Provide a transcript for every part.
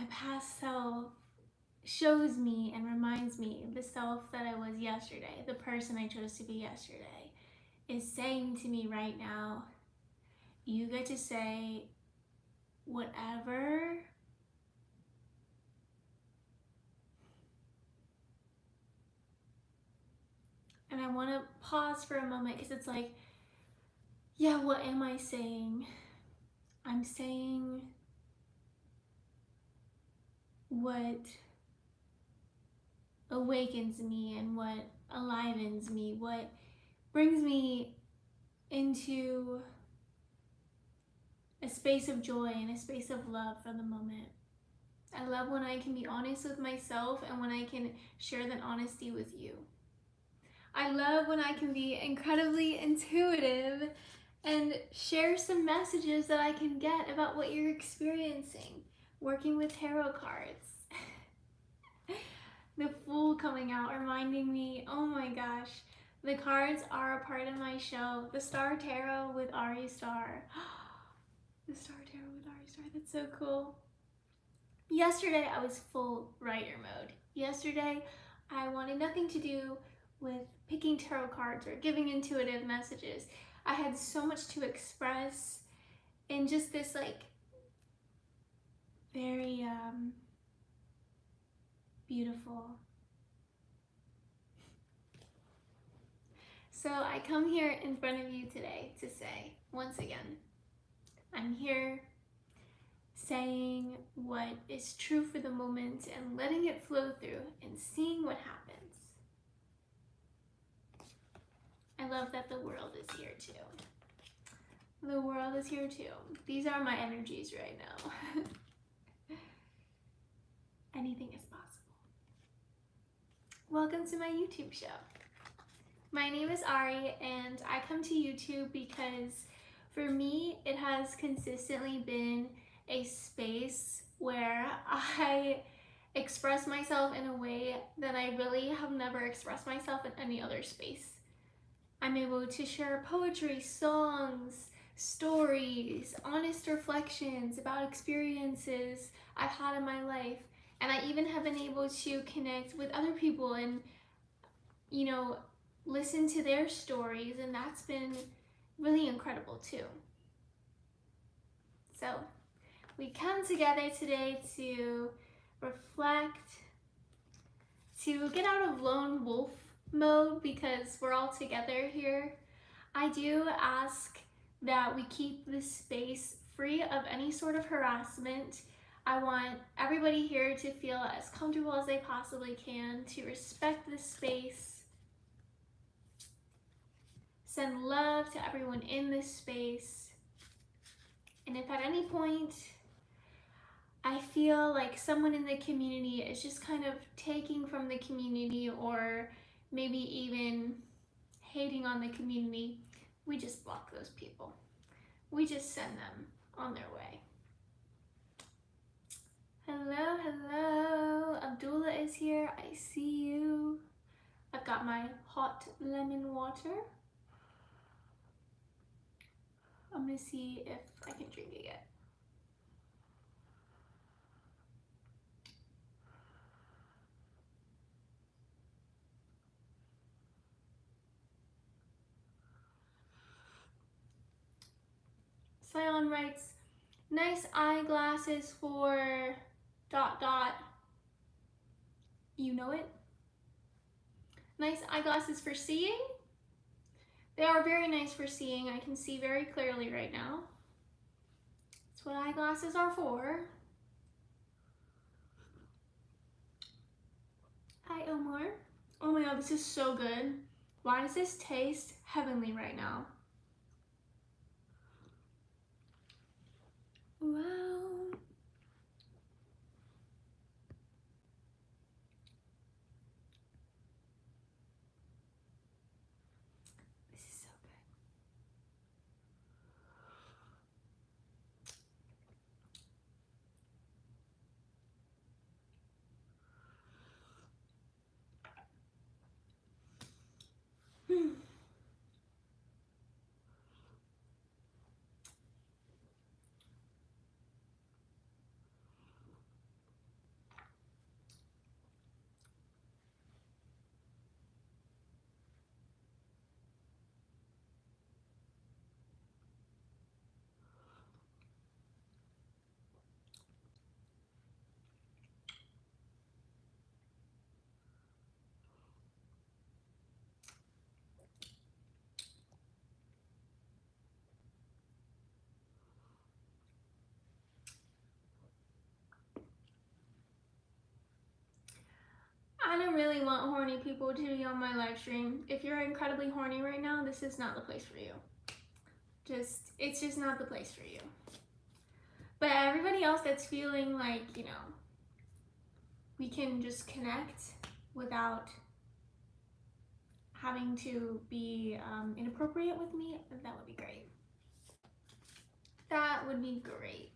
my past self shows me and reminds me the self that I was yesterday, the person I chose to be yesterday, is saying to me right now, you get to say whatever and I want to pause for a moment because it's like, yeah, what am I saying? I'm saying what awakens me and what enlivens me, what brings me into a space of joy and a space of love for the moment. I love when I can be honest with myself and when I can share that honesty with you. I love when I can be incredibly intuitive and share some messages that I can get about what you're experiencing working with tarot cards. The Fool coming out, reminding me, oh my gosh, the cards are a part of my show. The Star Tarot with Ari Star. The Star Tarot with Ari Star, that's so cool. Yesterday, I was full writer mode. Yesterday, I wanted nothing to do with picking tarot cards or giving intuitive messages. I had so much to express in just this like very beautiful. So I come here in front of you today to say, once again, I'm here saying what is true for the moment and letting it flow through and seeing what happens. I love that the world is here too. The world is here too. These are my energies right now. Anything is possible. Welcome to my YouTube show. My name is Ari and I come to YouTube because for me it has consistently been a space where I express myself in a way that I really have never expressed myself in any other space. I'm able to share poetry, songs, stories, honest reflections about experiences I've had in my life. And I even have been able to connect with other people and, you know, listen to their stories, and that's been really incredible too. So we come together today to reflect, to get out of lone wolf mode because we're all together here. I do ask that we keep this space free of any sort of harassment. I want everybody here to feel as comfortable as they possibly can, to respect this space, send love to everyone in this space. And if at any point I feel like someone in the community is just kind of taking from the community or maybe even hating on the community, we just block those people. We just send them on their way. Hello, hello. Abdullah is here. I see you. I've got my hot lemon water. I'm gonna see if I can drink it yet. Sion writes, nice eyeglasses for ... You know it? Nice eyeglasses for seeing? They are very nice for seeing. I can see very clearly right now. That's what eyeglasses are for. Hi, Omar. Oh my god, this is so good. Why does this taste heavenly right now? Wow. This is so good. I don't really want horny people to be on my live stream. If you're incredibly horny right now, this is not the place for you. It's just not the place for you. But everybody else that's feeling like, you know, we can just connect without having to be inappropriate with me, that would be great. That would be great.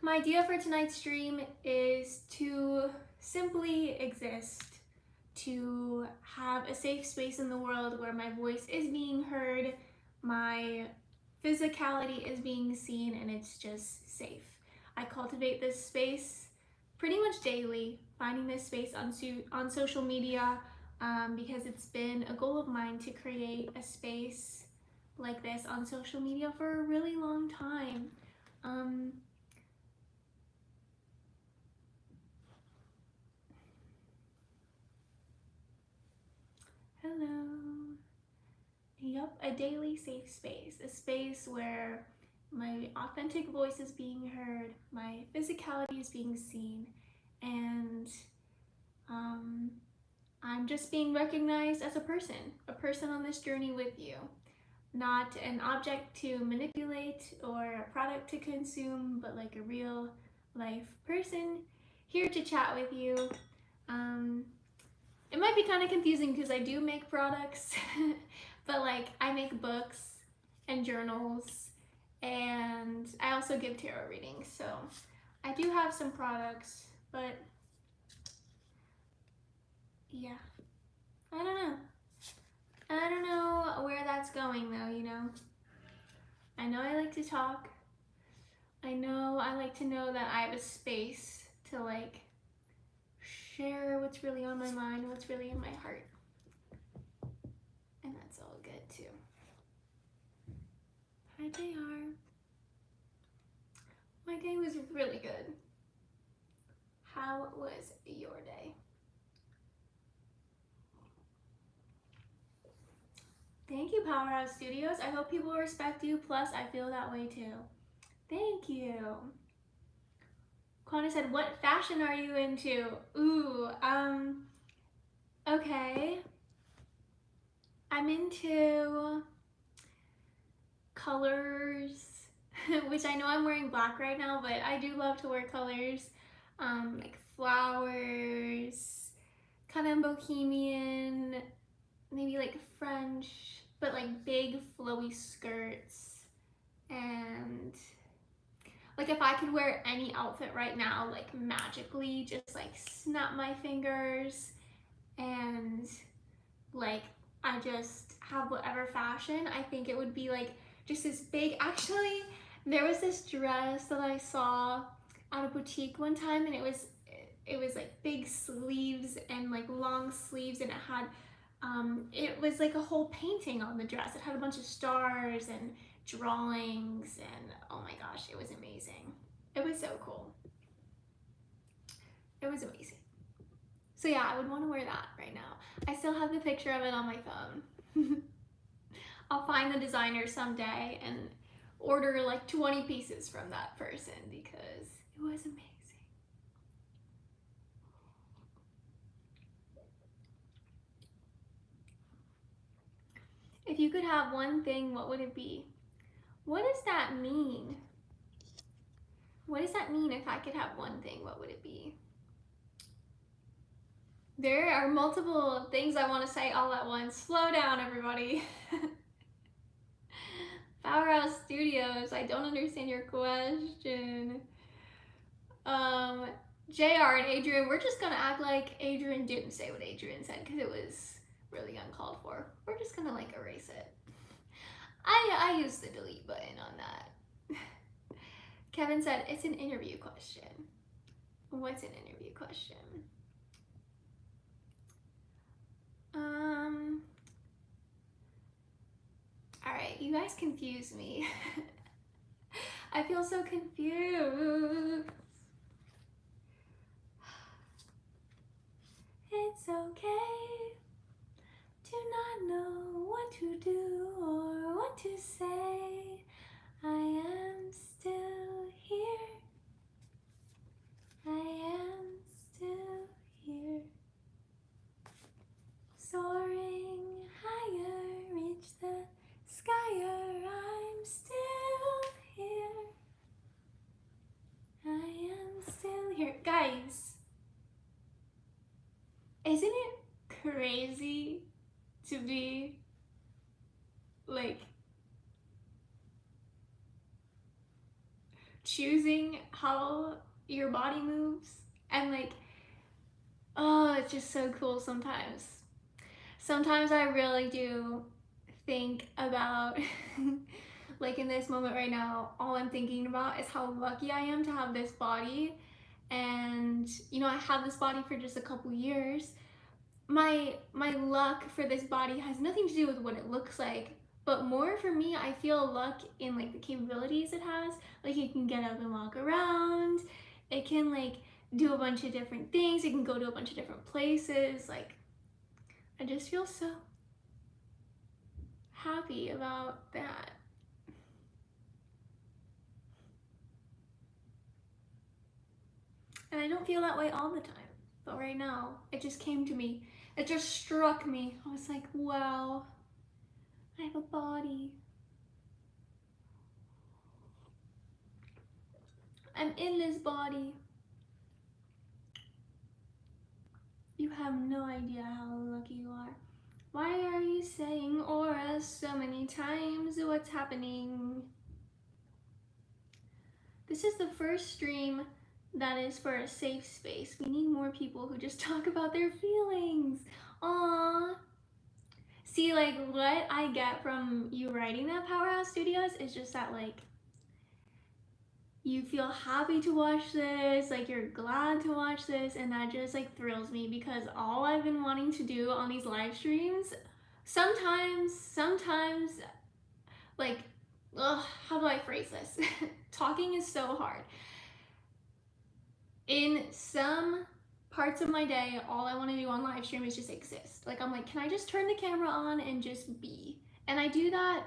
My idea for tonight's stream is to simply exist, to have a safe space in the world where my voice is being heard, my physicality is being seen, and it's just safe. I cultivate this space pretty much daily, finding this space on social media because it's been a goal of mine to create a space like this on social media for a really long time. Hello. Yep, a daily safe space, a space where my authentic voice is being heard, my physicality is being seen, and I'm just being recognized as a person on this journey with you. Not an object to manipulate or a product to consume, but like a real life person here to chat with you. It might be kind of confusing because I do make products, but like I make books and journals, and I also give tarot readings. So I do have some products, but yeah, I don't know. I don't know where that's going though, you know. I know I like to talk. I know I like to know that I have a space to like share what's really on my mind, what's really in my heart. And that's all good too. Hi JR. My day was really good. How was your day? Thank you, Powerhouse Studios. I hope people respect you, plus I feel that way too. Thank you. Connor said, what fashion are you into? Ooh, okay. I'm into colors, which I know I'm wearing black right now, but I do love to wear colors, like flowers, kind of bohemian, maybe like French, but like big flowy skirts. And like if I could wear any outfit right now, like magically just like snap my fingers and like I just have whatever fashion, I think it would be like just this big, actually there was this dress that I saw at a boutique one time, and it was like big sleeves and like long sleeves, and it was like a whole painting on the dress. It had a bunch of stars and drawings, and oh my gosh, it was amazing. It was so cool. It was amazing. So yeah, I would want to wear that right now. I still have the picture of it on my phone. I'll find the designer someday and order like 20 pieces from that person because it was amazing. If you could have one thing, what would it be? What does that mean? What does that mean if I could have one thing, what would it be? There are multiple things I want to say all at once. Slow down, everybody. Powerhouse Studios, I don't understand your question. JR and Adrian, we're just gonna act like Adrian didn't say what Adrian said because it was really uncalled for. We're just gonna like erase it. I used the delete button on that. Kevin said, it's an interview question. What's an interview question? All right, you guys confuse me. I feel so confused. It's okay to not know what to do or what to say. I am still here. I am still Skyer, I'm still here. I am still here. Guys, isn't it crazy to be like choosing how your body moves and like, oh, it's just so cool sometimes. Sometimes I really do think about like in this moment right now, all I'm thinking about is how lucky I am to have this body. And you know, I had this body for just a couple years. My luck for this body has nothing to do with what it looks like, but more for me, I feel luck in like the capabilities it has. Like it can get up and walk around, it can like do a bunch of different things, it can go to a bunch of different places. Like I just feel so happy about that. And I don't feel that way all the time, but right now it just came to me, it just struck me. I was like, wow, I have a body, I'm in this body. You have no idea how lucky you are. Why are you saying aura so many times? What's happening? This is the first stream that is for a safe space. We need more people who just talk about their feelings. Aww. See, like, what I get from you writing that, Powerhouse Studios, is just that, like, you feel happy to watch this, like you're glad to watch this, and that just like thrills me because all I've been wanting to do on these live streams, sometimes, like, ugh, how do I phrase this? Talking is so hard. In some parts of my day, all I want to do on live stream is just exist. Like, I'm like, can I just turn the camera on and just be? And I do that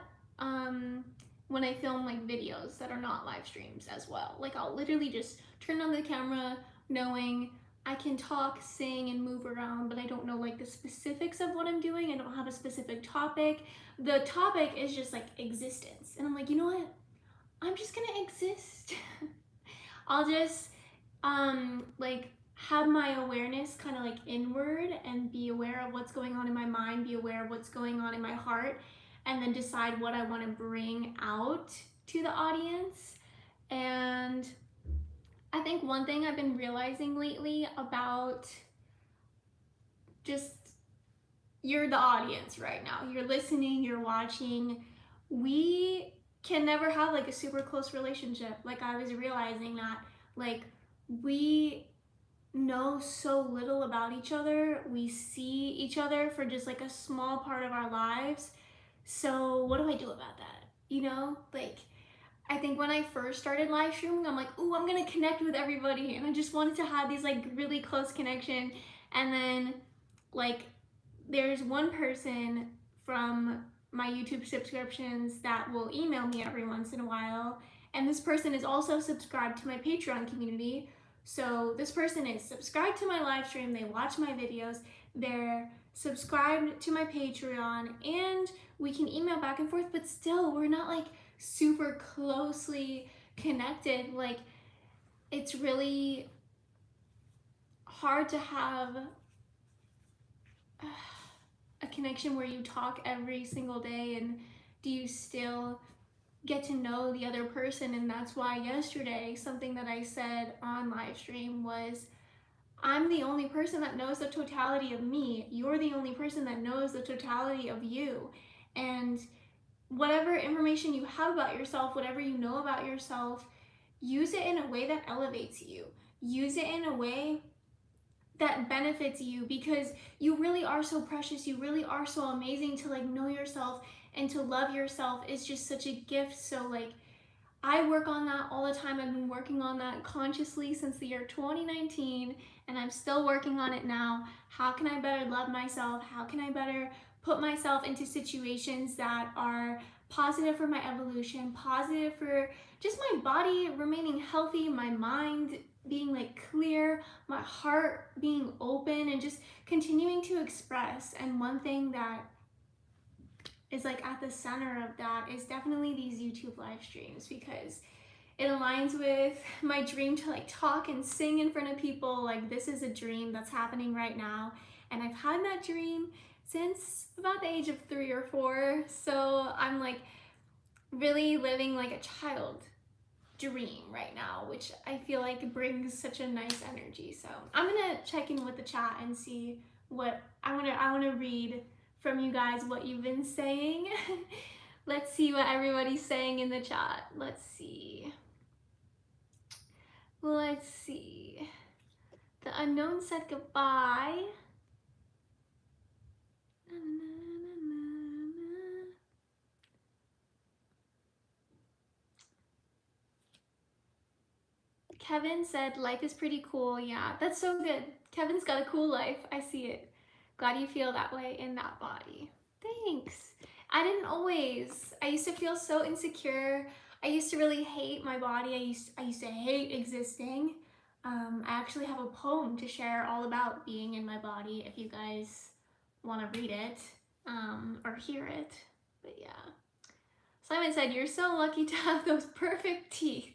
when I film like videos that are not live streams as well. Like I'll literally just turn on the camera knowing I can talk, sing, and move around, but I don't know like the specifics of what I'm doing. I don't have a specific topic. The topic is just like existence. And I'm like, you know what? I'm just gonna exist. I'll just like have my awareness kind of like inward and be aware of what's going on in my mind, be aware of what's going on in my heart, and then decide what I want to bring out to the audience. And I think one thing I've been realizing lately about just, you're the audience right now, you're listening, you're watching, we can never have like a super close relationship. Like I was realizing that like we know so little about each other, we see each other for just like a small part of our lives. So what do I do about that? You know, like I think when I first started live streaming, I'm like, ooh, I'm gonna connect with everybody, and I just wanted to have these like really close connection. And then like there's one person from my YouTube subscriptions that will email me every once in a while, and this person is also subscribed to my Patreon community. So this person is subscribed to my live stream, they watch my videos, they're subscribed to my Patreon, and we can email back and forth, but still we're not like super closely connected. Like it's really hard to have a connection where you talk every single day, and do you still get to know the other person? And that's why yesterday something that I said on live stream was, I'm the only person that knows the totality of me, you're the only person that knows the totality of you. And whatever information you have about yourself, whatever you know about yourself, use it in a way that elevates you, use it in a way that benefits you, because you really are so precious, you really are so amazing. To like know yourself and to love yourself is just such a gift. So like I work on that all the time. I've been working on that consciously since the year 2019, and I'm still working on it now. How can I better love myself? How can I better put myself into situations that are positive for my evolution, positive for just my body remaining healthy, my mind being like clear, my heart being open, and just continuing to express. And one thing that is like at the center of that is definitely these YouTube live streams, because it aligns with my dream to like talk and sing in front of people. Like, this is a dream that's happening right now, and I've had that dream since about the age of 3 or 4. So I'm like really living like a child dream right now, which I feel like brings such a nice energy. So I'm gonna check in with the chat and see what I wanna read from you guys what you've been saying. Let's see what everybody's saying in the chat. Let's see. The unknown said goodbye. Kevin said life is pretty cool. Yeah, that's so good. Kevin's got a cool life. I see it. Glad you feel that way in that body. Thanks. I didn't always. I used to feel so insecure. I used to really hate my body. I used to hate existing. I actually have a poem to share all about being in my body if you guys want to read it or hear it. But yeah. Simon said, you're so lucky to have those perfect teeth.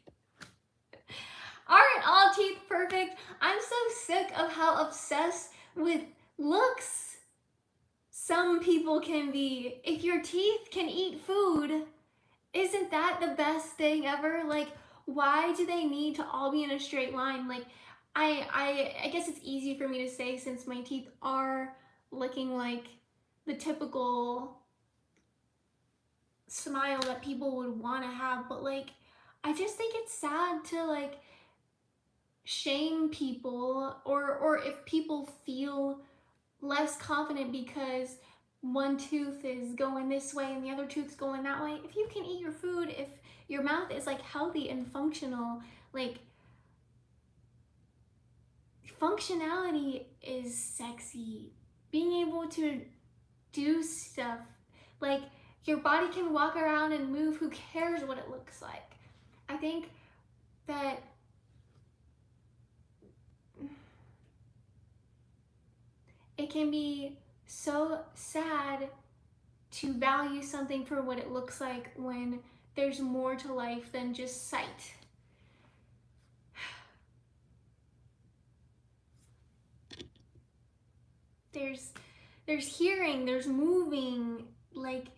Aren't all teeth perfect? I'm so sick of how obsessed with looks some people can be. If your teeth can eat food, isn't that the best thing ever? Like, why do they need to all be in a straight line? Like, I guess it's easy for me to say since my teeth are looking like the typical smile that people would want to have, but like, I just think it's sad to like shame people, or if people feel less confident because one tooth is going this way and the other tooth's going that way. If you can eat your food, if your mouth is like healthy and functional, like functionality is sexy. Being able to do stuff, like your body can walk around and move, who cares what it looks like? I think that it can be so sad to value something for what it looks like when there's more to life than just sight. There's hearing, there's moving. Like,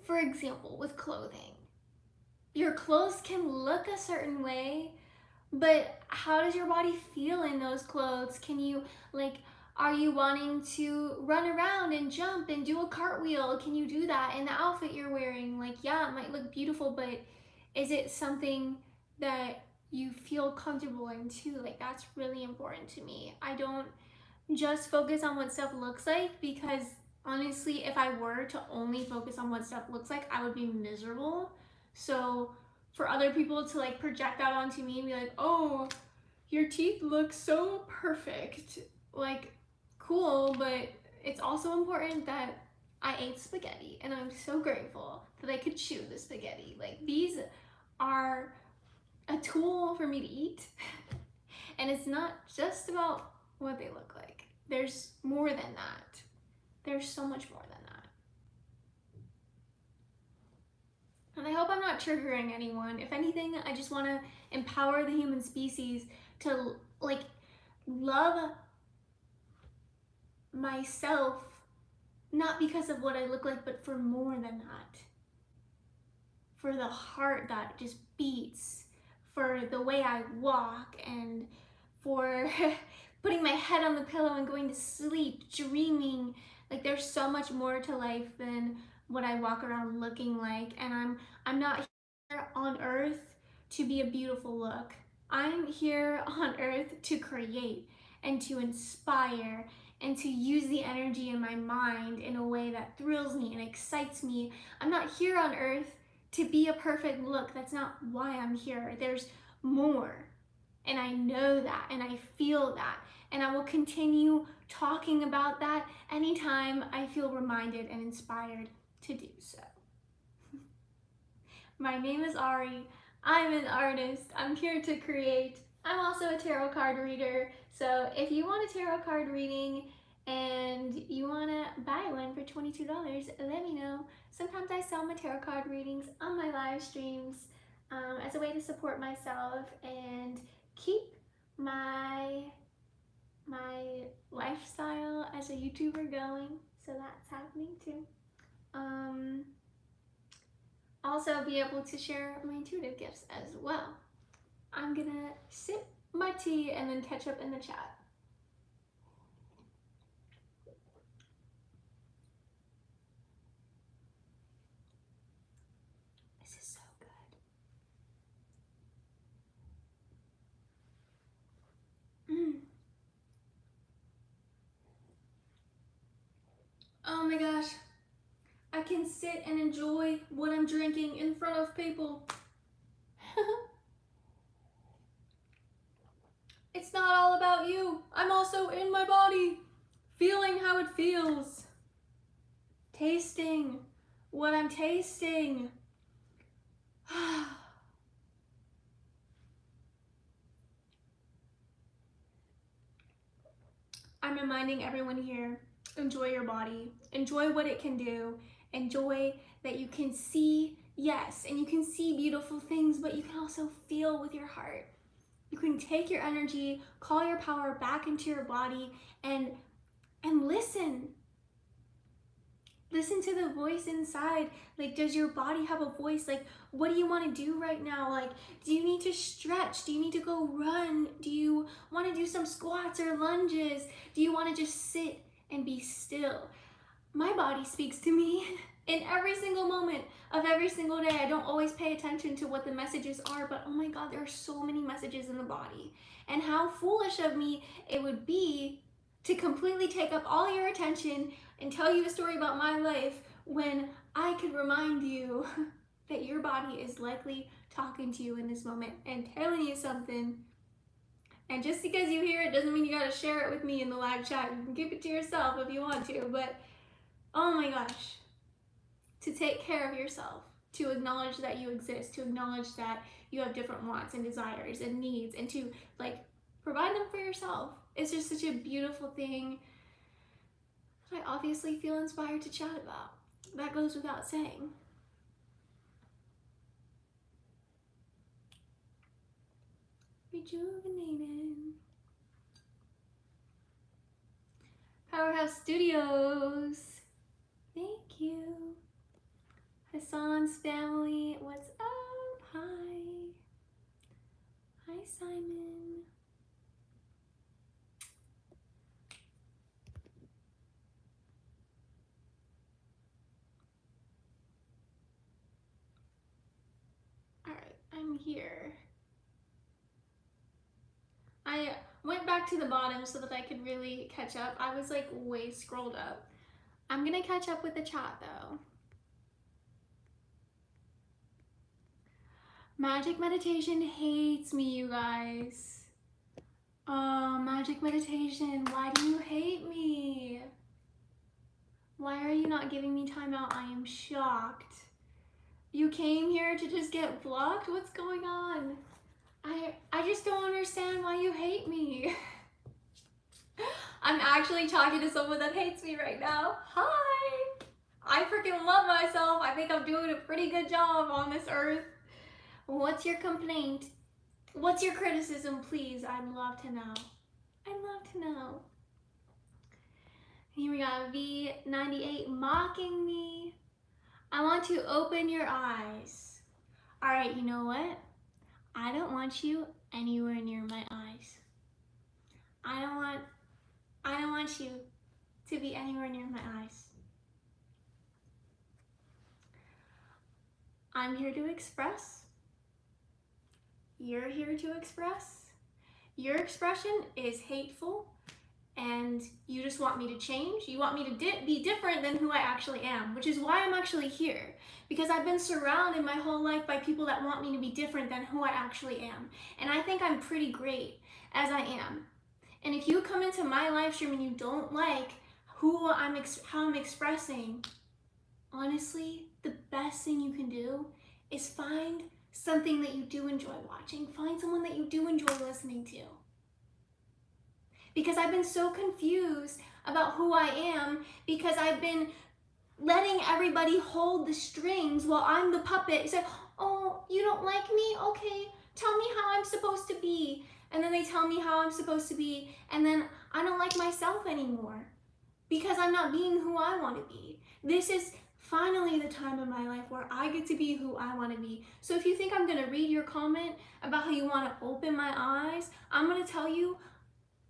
for example, with clothing, your clothes can look a certain way, but how does your body feel in those clothes? Can you, like, are you wanting to run around and jump and do a cartwheel? Can you do that in the outfit you're wearing? Like, yeah, it might look beautiful, but is it something that you feel comfortable in too? Like, that's really important to me. I don't just focus on what stuff looks like, because honestly, if I were to only focus on what stuff looks like, I would be miserable. So for other people to like project that onto me and be like, oh, your teeth look so perfect, like, cool, but it's also important that I ate spaghetti, and I'm so grateful that I could chew the spaghetti. Like, these are a tool for me to eat. And it's not just about what they look like. There's more than that. There's so much more than that. And I hope I'm not triggering anyone. If anything, I just want to empower the human species to like love myself, not because of what I look like, but for more than that. For the heart that just beats, for the way I walk, and for putting my head on the pillow and going to sleep, dreaming. Like, there's so much more to life than what I walk around looking like. And I'm not here on earth to be a beautiful look. I'm here on earth to create and to inspire and to use the energy in my mind in a way that thrills me and excites me. I'm not here on earth to be a perfect look. That's not why I'm here. There's more. And I know that, and I feel that, and I will continue talking about that anytime I feel reminded and inspired to do so. My name is Ari. I'm an artist. I'm here to create. I'm also a tarot card reader. So if you want a tarot card reading and you want to buy one for $22, let me know. Sometimes I sell my tarot card readings on my live streams as a way to support myself and keep my lifestyle as a YouTuber going. So that's happening too. Also be able to share my intuitive gifts as well. I'm gonna sip my tea and then catch up in the chat. This is so good. Oh my gosh. I can sit and enjoy what I'm drinking in front of people. It's not all about you. I'm also in my body, feeling how it feels. Tasting what I'm tasting. I'm reminding everyone here, enjoy your body. Enjoy what it can do. Enjoy that you can see, yes, and you can see beautiful things, but you can also feel with your heart. You can take your energy, call your power back into your body, and listen. Listen to the voice inside. Like, does your body have a voice? Like, what do you want to do right now? Like, do you need to stretch? Do you need to go run? Do you want to do some squats or lunges? Do you want to just sit and be still? My body speaks to me in every single moment of every single day. I don't always pay attention to what the messages are, but oh my God, there are so many messages in the body. And how foolish of me it would be to completely take up all your attention and tell you a story about my life when I could remind you that your body is likely talking to you in this moment and telling you something. And just because you hear it doesn't mean you gotta share it with me in the live chat. You can keep it to yourself if you want to, but oh my gosh, to take care of yourself, to acknowledge that you exist, to acknowledge that you have different wants and desires and needs, and to like provide them for yourself. It's just such a beautiful thing that I obviously feel inspired to chat about. That goes without saying. Rejuvenated. Powerhouse Studios. Thank you. Hassan's family, what's up? Hi. Hi, Simon. All right, I'm here. I went back to the bottom so that I could really catch up. I was like way scrolled up. I'm gonna catch up with the chat though. Magic Meditation hates me, you guys. Oh, Magic Meditation, why do you hate me? Why are you not giving me time out? I am shocked. You came here to just get blocked? What's going on? I just don't understand why you hate me. I'm actually talking to someone that hates me right now. Hi! I freaking love myself. I think I'm doing a pretty good job on this earth. What's your complaint? What's your criticism, please? I'd love to know. I'd love to know. Here we got V98 mocking me. I want to open your eyes. All right, you know what? I don't want you anywhere near my eyes. I don't want you to be anywhere near my eyes. I'm here to express. You're here to express. Your expression is hateful and you just want me to change. You want me to be different than who I actually am, which is why I'm actually here. Because I've been surrounded my whole life by people that want me to be different than who I actually am. And I think I'm pretty great as I am. And if you come into my live stream and you don't like how I'm expressing, honestly, the best thing you can do is find something that you do enjoy watching. Find someone that you do enjoy listening to. Because I've been so confused about who I am because I've been letting everybody hold the strings while I'm the puppet. It's like, oh, you don't like me? Okay, tell me how I'm supposed to be. And then they tell me how I'm supposed to be, and then I don't like myself anymore because I'm not being who I want to be. This is finally the time in my life where I get to be who I want to be. So if you think I'm going to read your comment about how you want to open my eyes, I'm going to tell you,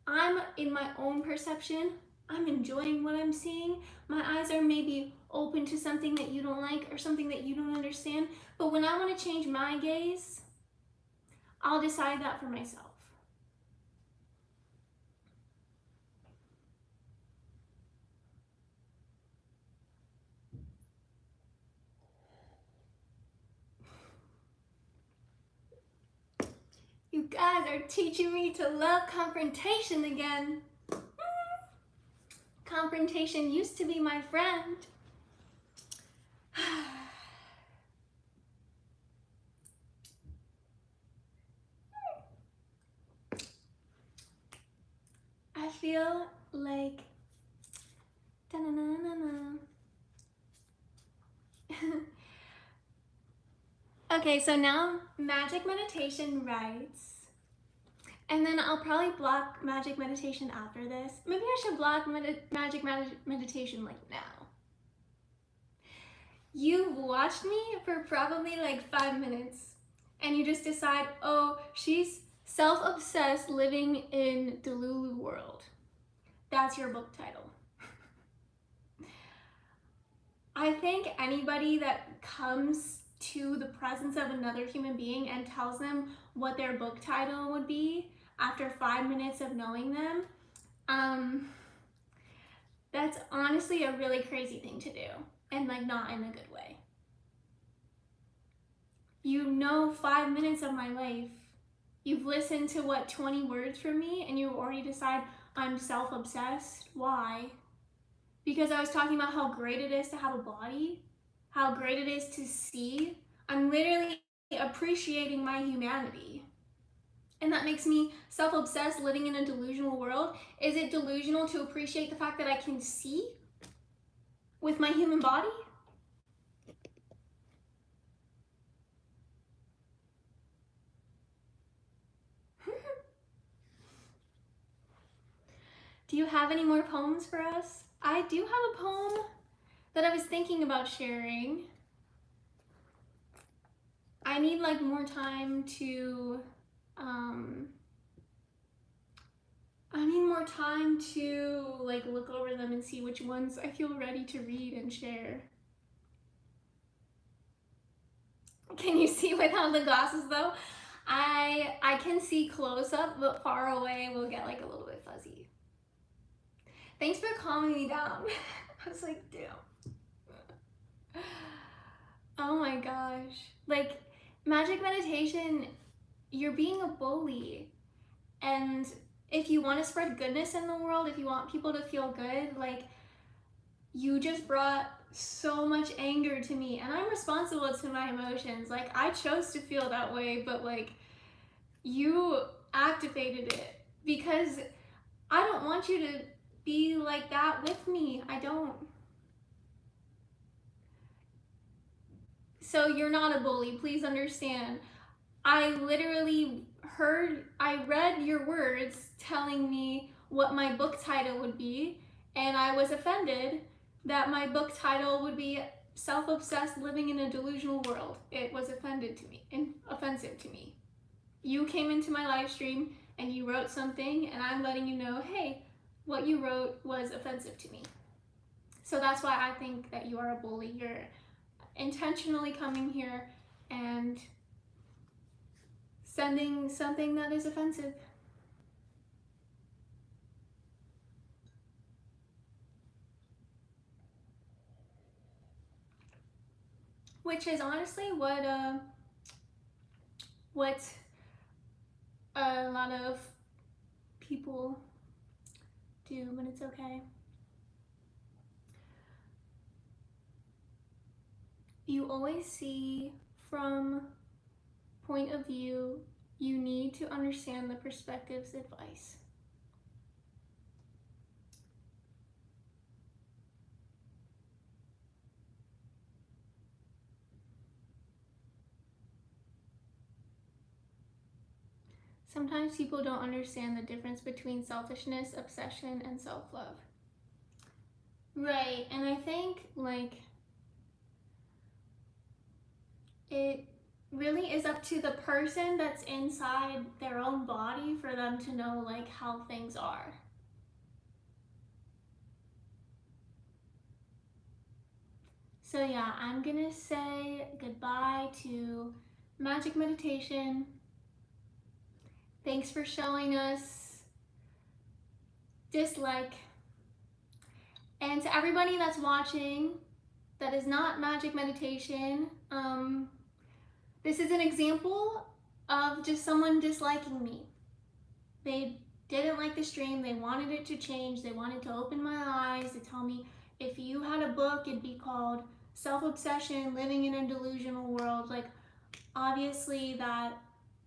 I'm in my own perception. I'm enjoying what I'm seeing. My eyes are maybe open to something that you don't like or something that you don't understand. But when I want to change my gaze, I'll decide that for myself. You guys are teaching me to love confrontation again. Confrontation used to be my friend. I feel like okay, so now Magic Meditation writes, and then I'll probably block Magic Meditation after this. Maybe I should block Magic Meditation like now. You've watched me for probably like 5 minutes and you just decide, oh, she's self-obsessed living in Delulu world. That's your book title. I think anybody that comes to the presence of another human being and tells them what their book title would be after 5 minutes of knowing them, that's honestly a really crazy thing to do, and like not in a good way. You know 5 minutes of my life. You've listened to what, 20 words from me, and you already decide I'm self-obsessed. Why? Because I was talking about how great it is to have a body, how great it is to see. I'm literally appreciating my humanity. And that makes me self-obsessed living in a delusional world. Is it delusional to appreciate the fact that I can see with my human body? Do you have any more poems for us? I do have a poem that I was thinking about sharing. I need like more time to, like look over them and see which ones I feel ready to read and share. Can you see without the glasses though? I can see close up, but far away will get like a little bit fuzzy. Thanks for calming me down. I was like, damn. Oh my gosh. Like, Magic Meditation, you're being a bully. And if you want to spread goodness in the world, if you want people to feel good, like, you just brought so much anger to me, and I'm responsible to my emotions. Like, I chose to feel that way, but like, you activated it because I don't want you to be like that with me. I don't. So you're not a bully, please understand. I literally I read your words telling me what my book title would be, and I was offended that my book title would be Self-Obsessed Living in a Delusional World. It was offensive to me. You came into my live stream and you wrote something, and I'm letting you know, hey, what you wrote was offensive to me. So that's why I think that you are a bully. You're intentionally coming here and sending something that is offensive. Which is honestly what a lot of people do, but it's okay. You always see from point of view. You need to understand the perspective's advice. Sometimes people don't understand the difference between selfishness, obsession, and self-love. Right, and I think like it really is up to the person that's inside their own body for them to know like how things are. So yeah, I'm gonna say goodbye to magic meditation. Thanks for showing us dislike. And to everybody that's watching that is not magic meditation, this is an example of just someone disliking me. They didn't like the stream, they wanted it to change, they wanted to open my eyes, to tell me if you had a book, it'd be called Self-Obsession, Living in a Delusional World. Like, obviously that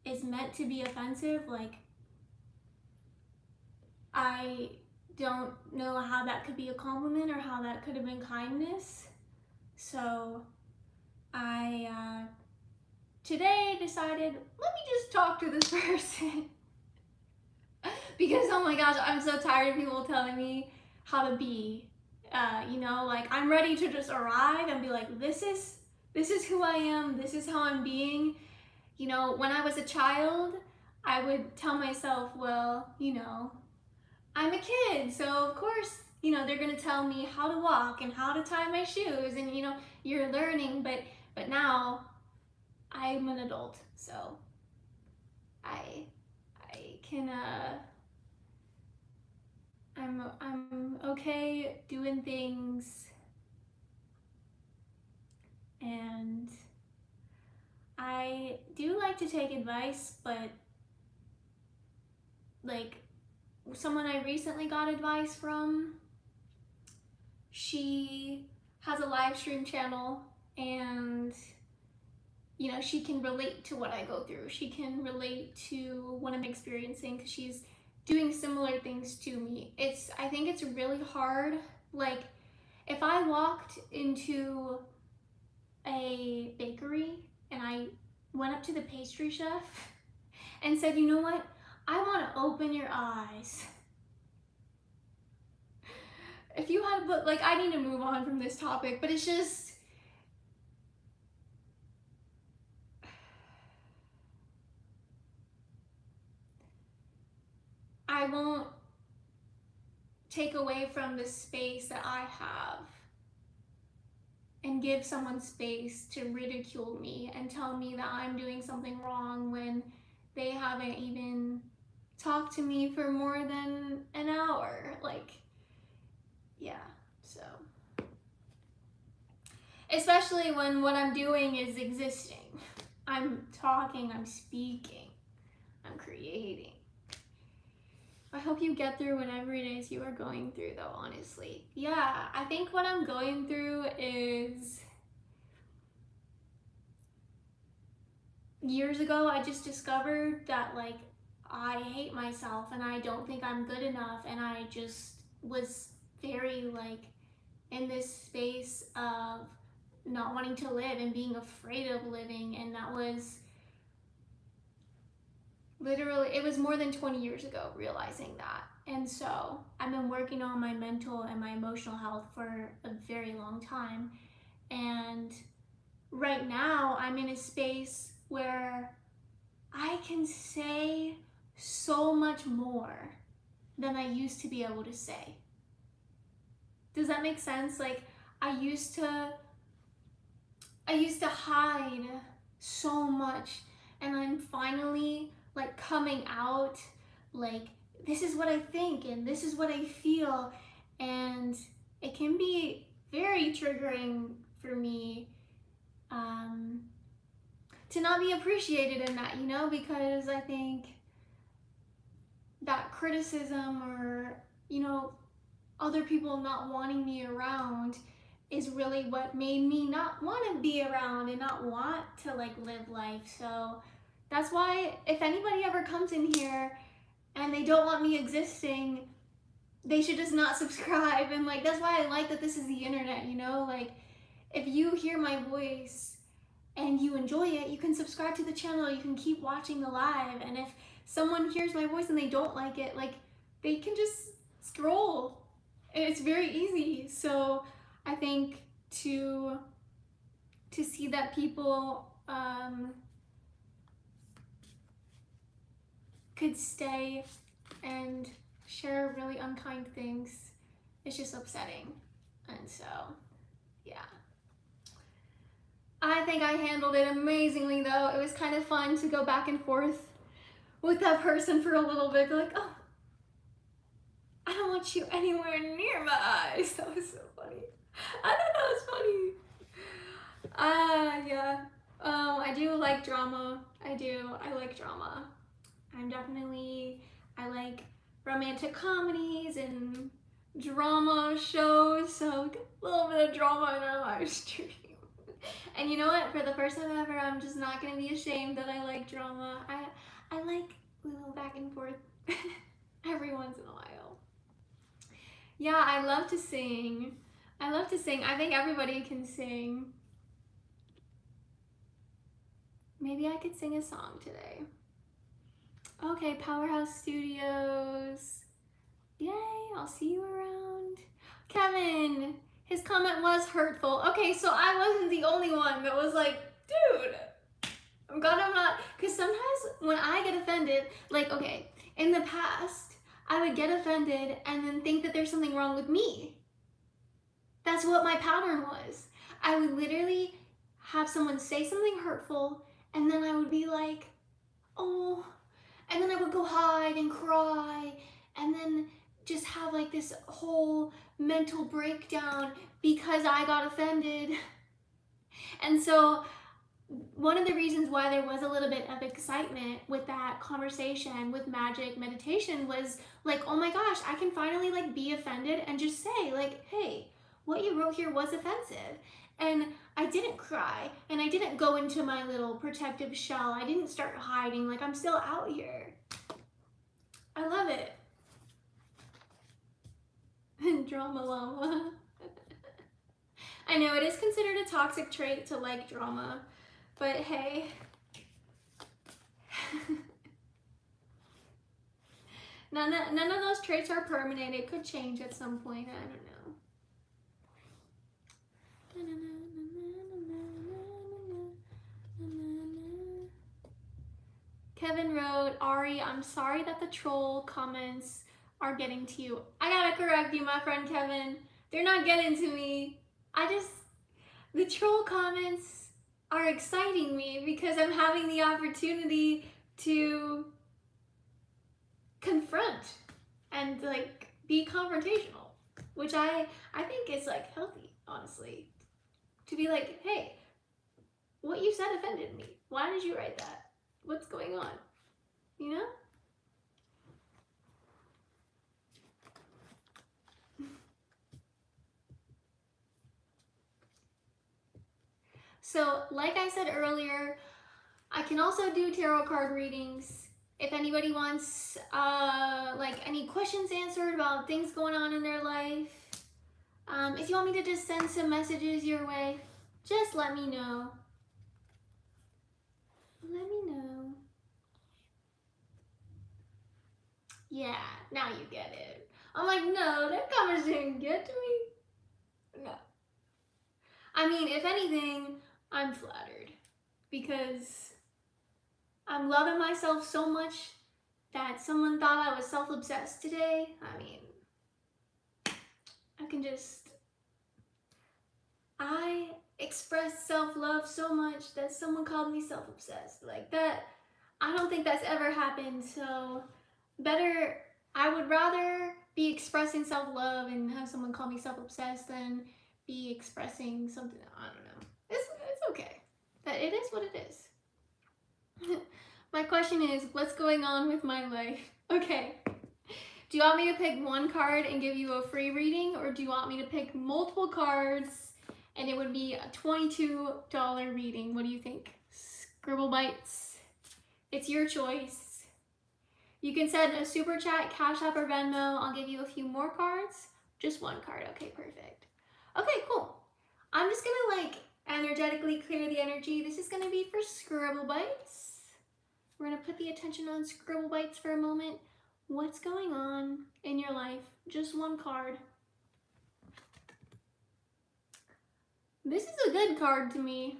is meant to be offensive. Like, I don't know how that could be a compliment or how that could have been kindness. So I today decided, let me just talk to this person. Because oh my gosh, I'm so tired of people telling me how to be. You know, like I'm ready to just arrive and be like, this is who I am, this is how I'm being. You know, when I was a child, I would tell myself, well, you know, I'm a kid, so of course, you know, they're gonna tell me how to walk and how to tie my shoes, and you know, you're learning, but now I'm an adult, so I can I'm okay doing things, and I do like to take advice, but like someone I recently got advice from, she has a live stream channel, and you know, she can relate to what I go through. She can relate to what I'm experiencing because she's doing similar things to me. I think it's really hard. Like, if I walked into a bakery and I went up to the pastry chef and said, you know what? I want to open your eyes. If you had a book, like, I need to move on from this topic, but it's just, I won't take away from the space that I have and give someone space to ridicule me and tell me that I'm doing something wrong when they haven't even talked to me for more than an hour. Like, yeah, so. Especially when what I'm doing is existing. I'm talking, I'm speaking, I'm creating. I hope you get through whatever it is you are going through, though, honestly. Yeah, I think what I'm going through is, years ago, I just discovered that, like, I hate myself and I don't think I'm good enough, and I just was very, like, in this space of not wanting to live and being afraid of living, and that was literally, it was more than 20 years ago realizing that. And so I've been working on my mental and my emotional health for a very long time, and right now I'm in a space where I can say so much more than I used to be able to say. Does that make sense? Like, I used to hide so much, and I'm finally like coming out, like, this is what I think and this is what I feel, and it can be very triggering for me to not be appreciated in that, you know, because I think that criticism or, you know, other people not wanting me around is really what made me not want to be around and not want to like live life. So that's why if anybody ever comes in here and they don't want me existing, they should just not subscribe. And like, that's why I like that this is the internet, you know, like if you hear my voice and you enjoy it, you can subscribe to the channel, you can keep watching the live. And if someone hears my voice and they don't like it, like they can just scroll. It's very easy. So I think to see that people could stay and share really unkind things, it's just upsetting. And so, yeah. I think I handled it amazingly though. It was kind of fun to go back and forth with that person for a little bit. They're like, oh, I don't want you anywhere near my eyes. That was so funny. I thought that was funny. Yeah. I do like drama. I do. I like drama. I like romantic comedies and drama shows, so a little bit of drama in our live stream. And you know what? For the first time ever, I'm just not gonna be ashamed that I like drama. I like a little back and forth every once in a while. Yeah, I love to sing. I love to sing. I think everybody can sing. Maybe I could sing a song today. Okay, Powerhouse Studios. Yay, I'll see you around. Kevin, his comment was hurtful. Okay, so I wasn't the only one that was like, dude, I'm glad I'm not, because sometimes when I get offended, like, okay, in the past, I would get offended and then think that there's something wrong with me. That's what my pattern was. I would literally have someone say something hurtful and then I would be like, oh, and then I would go hide and cry and then just have like this whole mental breakdown because I got offended. And so one of the reasons why there was a little bit of excitement with that conversation with magic meditation was like, oh my gosh, I can finally like be offended and just say like, hey, what you wrote here was offensive. And I didn't cry and I didn't go into my little protective shell. I didn't start hiding, like I'm still out here. I love it. Drama llama. I know it is considered a toxic trait to like drama, but hey. None of those traits are permanent. It could change at some point. I don't know. Kevin wrote, Ari, I'm sorry that the troll comments are getting to you. I gotta correct you, my friend Kevin. They're not getting to me. The troll comments are exciting me because I'm having the opportunity to confront and like be confrontational, which I think is like healthy, honestly. To be like, hey, what you said offended me. Why did you write that? What's going on? You know? So, like I said earlier, I can also do tarot card readings. If anybody wants like any questions answered about things going on in their life, if you want me to just send some messages your way, just let me know. Let me know. Yeah, now you get it. I'm like, no, that comment didn't get to me. No. I mean, if anything, I'm flattered because I'm loving myself so much that someone thought I was self-obsessed today. I mean, I express self-love so much that someone called me self-obsessed. Like that, I don't think that's ever happened. So I would rather be expressing self-love and have someone call me self-obsessed than be expressing something, I don't know. It's okay. It is what it is. My question is, what's going on with my life? Okay. Do you want me to pick one card and give you a free reading, or do you want me to pick multiple cards and it would be a $22 reading? What do you think? Scribble Bites. It's your choice. You can send a super chat, CashApp, or Venmo. I'll give you a few more cards. Just one card. Okay, perfect. Okay, cool. I'm just gonna like energetically clear the energy. This is gonna be for Scribble Bites. We're gonna put the attention on Scribble Bites for a moment. What's going on in your life? Just one card. This is a good card to me.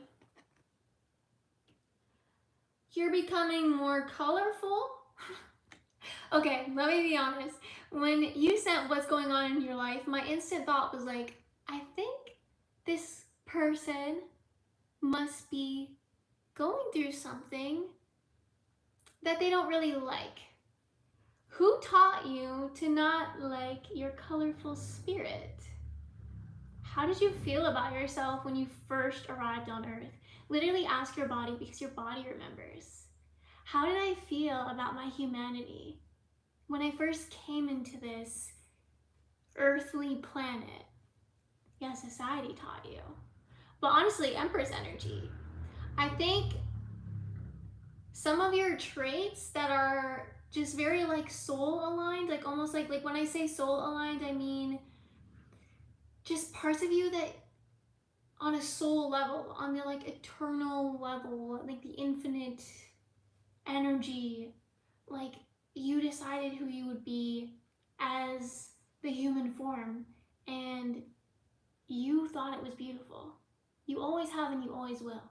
You're becoming more colorful. Okay, let me be honest. When you sent what's going on in your life, my instant thought was like, I think this person must be going through something that they don't really like. Who taught you to not like your colorful spirit? How did you feel about yourself when you first arrived on Earth? Literally ask your body, because your body remembers. How did I feel about my humanity when I first came into this earthly planet? Yeah, society taught you. But honestly, Empress energy. I think some of your traits that are just very like soul aligned, like almost like when I say soul aligned, I mean just parts of you that on a soul level, on the like eternal level, like the infinite energy, like you decided who you would be as the human form, and you thought it was beautiful. You always have and you always will.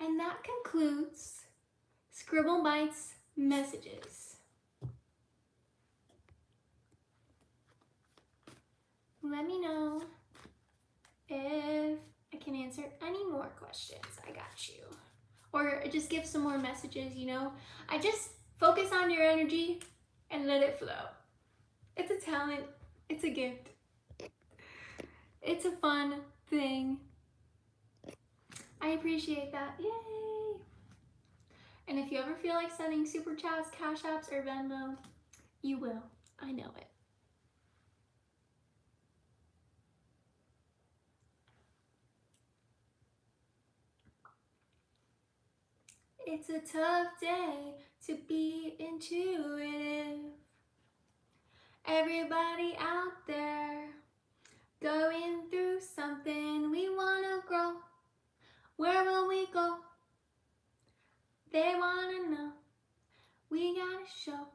And that concludes Scribble Bites messages. Let me know if I can answer any more questions. I got you. Or just give some more messages, you know? I just focus on your energy and let it flow. It's a talent. It's a gift. It's a fun thing. I appreciate that. Yay! And if you ever feel like sending super chats, cash apps, or Venmo, you will. I know it. It's a tough day to be intuitive. Everybody out there going through something, we wanna grow. Where will we go? They wanna know. We gotta show.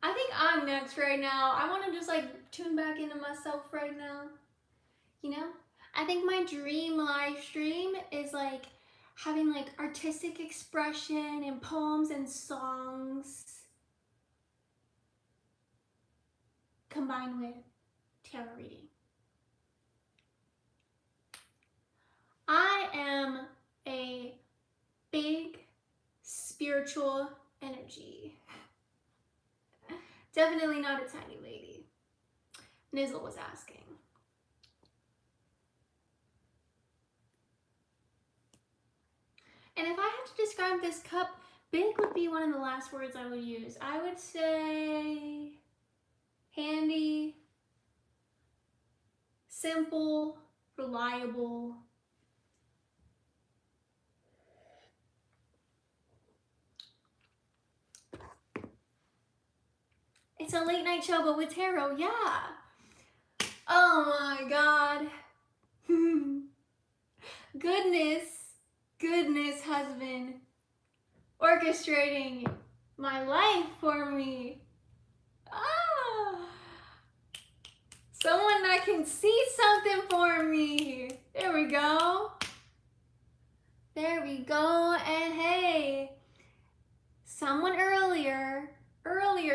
I think I'm next right now. I wanna just like tune back into myself right now. You know? I think my dream live stream is like having like artistic expression and poems and songs combined with tarot reading. I am a big spiritual energy. Definitely not a tiny lady. Nizzle was asking. And if I had to describe this cup, big would be one of the last words I would use. I would say handy, simple, reliable. It's a late night show, but with tarot, yeah. Oh my God. Goodness has been orchestrating my life for me. Ah. Someone that can see something for me. There we go. There we go. And hey, someone earlier,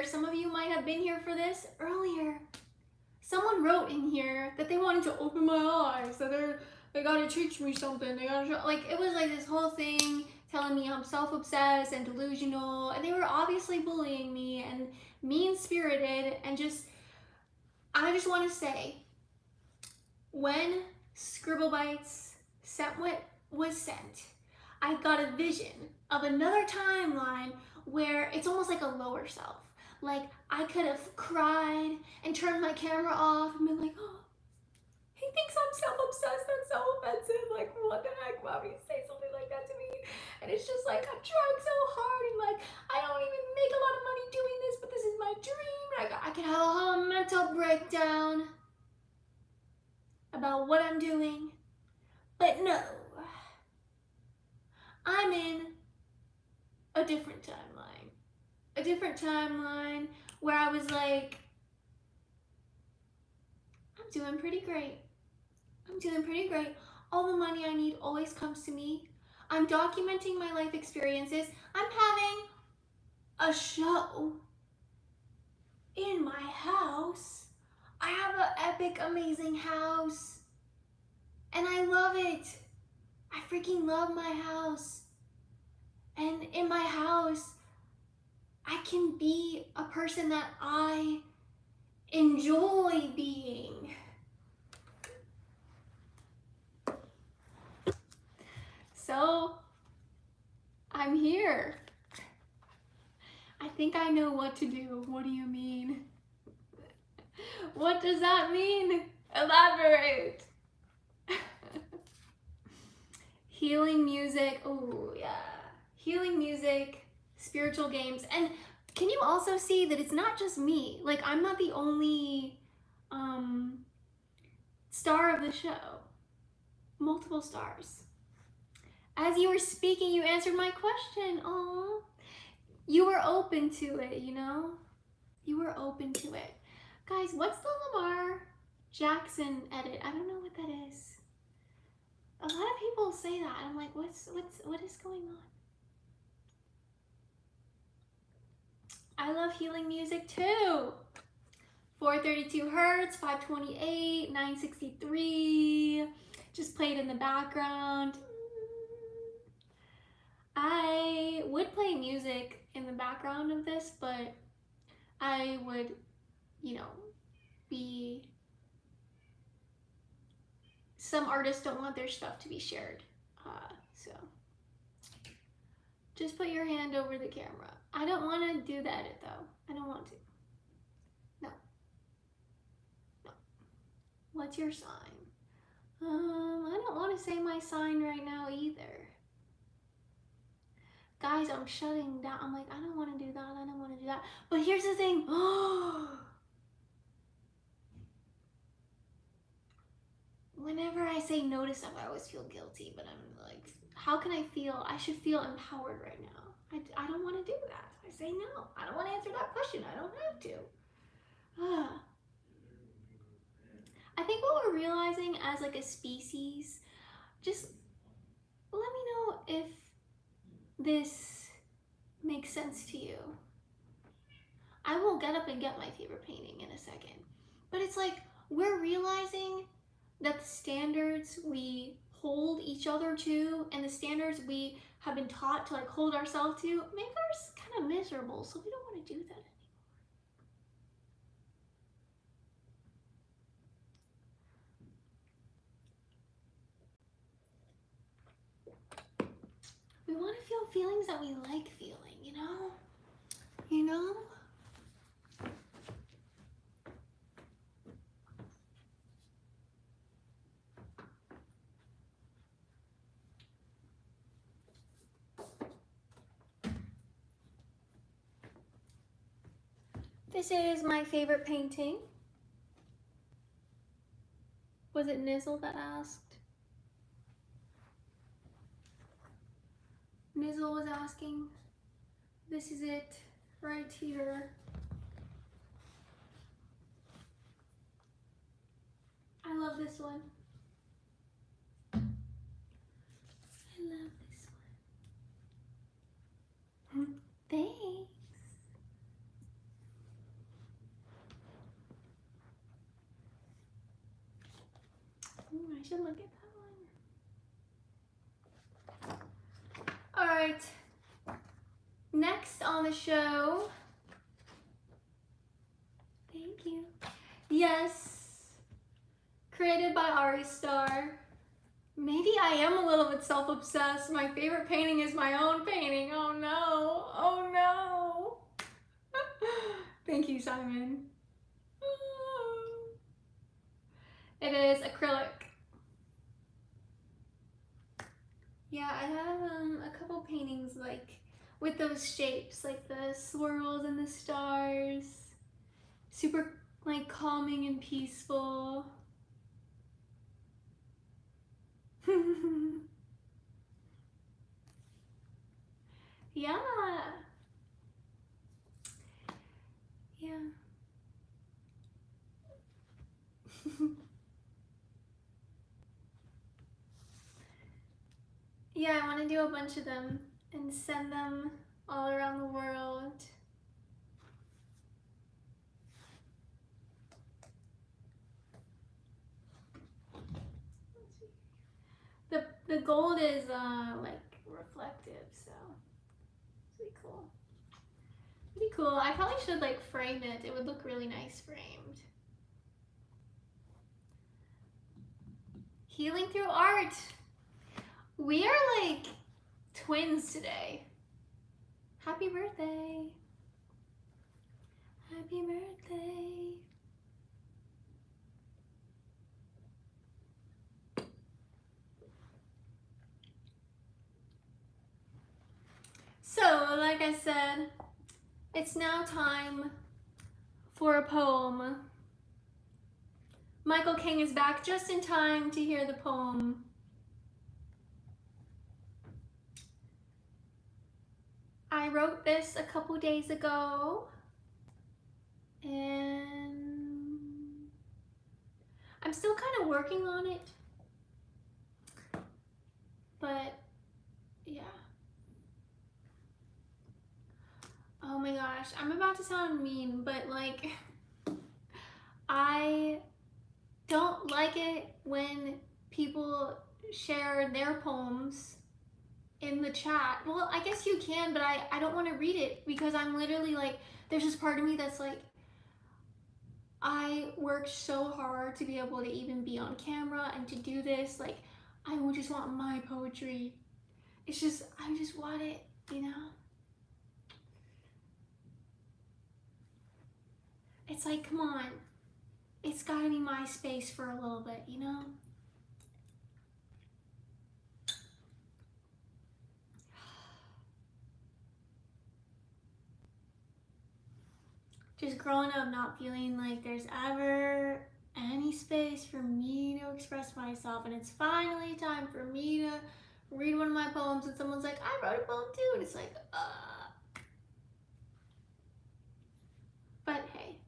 some of you might have been here for this earlier. Someone wrote in here that they wanted to open my eyes, that they gotta teach me something. They gotta show, like, it was like this whole thing telling me I'm self-obsessed and delusional, and they were obviously bullying me and mean-spirited, and I just want to say, when Scribble Bites sent what was sent, I got a vision of another timeline where it's almost like a lower self. Like, I could have cried and turned my camera off and been like, oh, he thinks I'm self-obsessed, that's so offensive. Like, what the heck, why would you say something like that to me? And it's just like, I tried so hard and like, I don't even make a lot of money doing this, but this is my dream. mental breakdown about what I'm doing. But no, I'm in a different timeline. A different timeline where I was like, I'm doing pretty great. I'm doing pretty great. All the money I need always comes to me. I'm documenting my life experiences. I'm having a show in my house. I have an epic, amazing house. And I love it. I freaking love my house. And in my house, I can be a person that I enjoy being. So, I'm here. I think I know what to do. What do you mean? What does that mean? Elaborate. Healing music. Oh, yeah. Healing music, spiritual games. And can you also see that it's not just me? Like, I'm not the only star of the show. Multiple stars. As you were speaking, you answered my question. Aww. You were open to it, you know? You were open to it. Guys, what's the Lamar Jackson edit? I don't know what that is. A lot of people say that. I'm like, what is going on? I love healing music too. 432 hertz, 528, 963. Just play it in the background. I would play music in the background of this, but I would, you know, be... Some artists don't want their stuff to be shared, so just put your hand over the camera. I don't want to do the edit though. I don't want to. No. No. What's your sign? I don't want to say my sign right now either. Guys, I'm shutting down. I'm like, I don't want to do that. I don't want to do that. But here's the thing. Whenever I say no to stuff, I always feel guilty, but I'm like, how can I feel? I should feel empowered right now. I don't want to do that. I say no. I don't want to answer that question. I don't have to. I think what we're realizing as like a species, just let me know if this makes sense to you. I will get up and get my favorite painting in a second. But it's like, we're realizing that the standards we hold each other to and the standards we have been taught to like hold ourselves to make us kind of miserable, so we don't want to do that anymore. We want to feel feelings that we like feeling, you know? You know? This is my favorite painting. Was it Nizzle that asked? Nizzle was asking. This is it right here. I love this one. I love this one. Thanks. I should look at that one. All right. Next on the show. Thank you. Yes. Created by Ari Star. Maybe I am a little bit self-obsessed. My favorite painting is my own painting. Oh no. Oh no. Thank you, Simon. It is acrylic. Yeah, I have a couple paintings like with those shapes, like the swirls and the stars. Super like calming and peaceful. Yeah. Yeah. Yeah, I want to do a bunch of them and send them all around the world. The gold is like reflective, so it's pretty cool. Pretty cool. I probably should like frame it. It would look really nice framed. Healing through art. We are like twins today. Happy birthday. Happy birthday. So, like I said, it's now time for a poem. Michael King is back just in time to hear the poem. I wrote this a couple days ago, and I'm still kind of working on it, but yeah. Oh my gosh, I'm about to sound mean, but like, I don't like it when people share their poems in the chat. Well, I guess you can, but I don't want to read it because I'm literally like, there's this part of me that's like, I worked so hard to be able to even be on camera and to do this. Like, I just want my poetry. It's just, I just want it, you know? It's like, come on. It's gotta be my space for a little bit, you know? Just growing up not feeling like there's ever any space for me to express myself, and it's finally time for me to read one of my poems, and someone's like, I wrote a poem too, and it's like, But hey,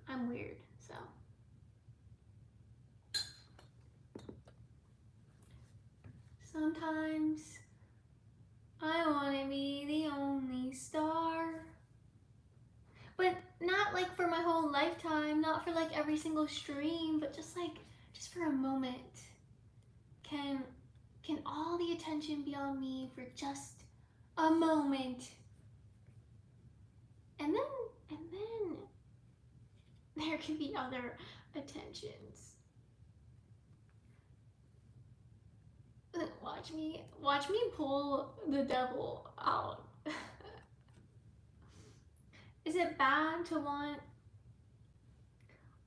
I'm weird, so. Sometimes I wanna be the only star. But not like for my whole lifetime, not for like every single stream, but just for a moment. Can all the attention be on me for just a moment? And then there can be other attentions. Watch me pull the devil out. Is it bad to want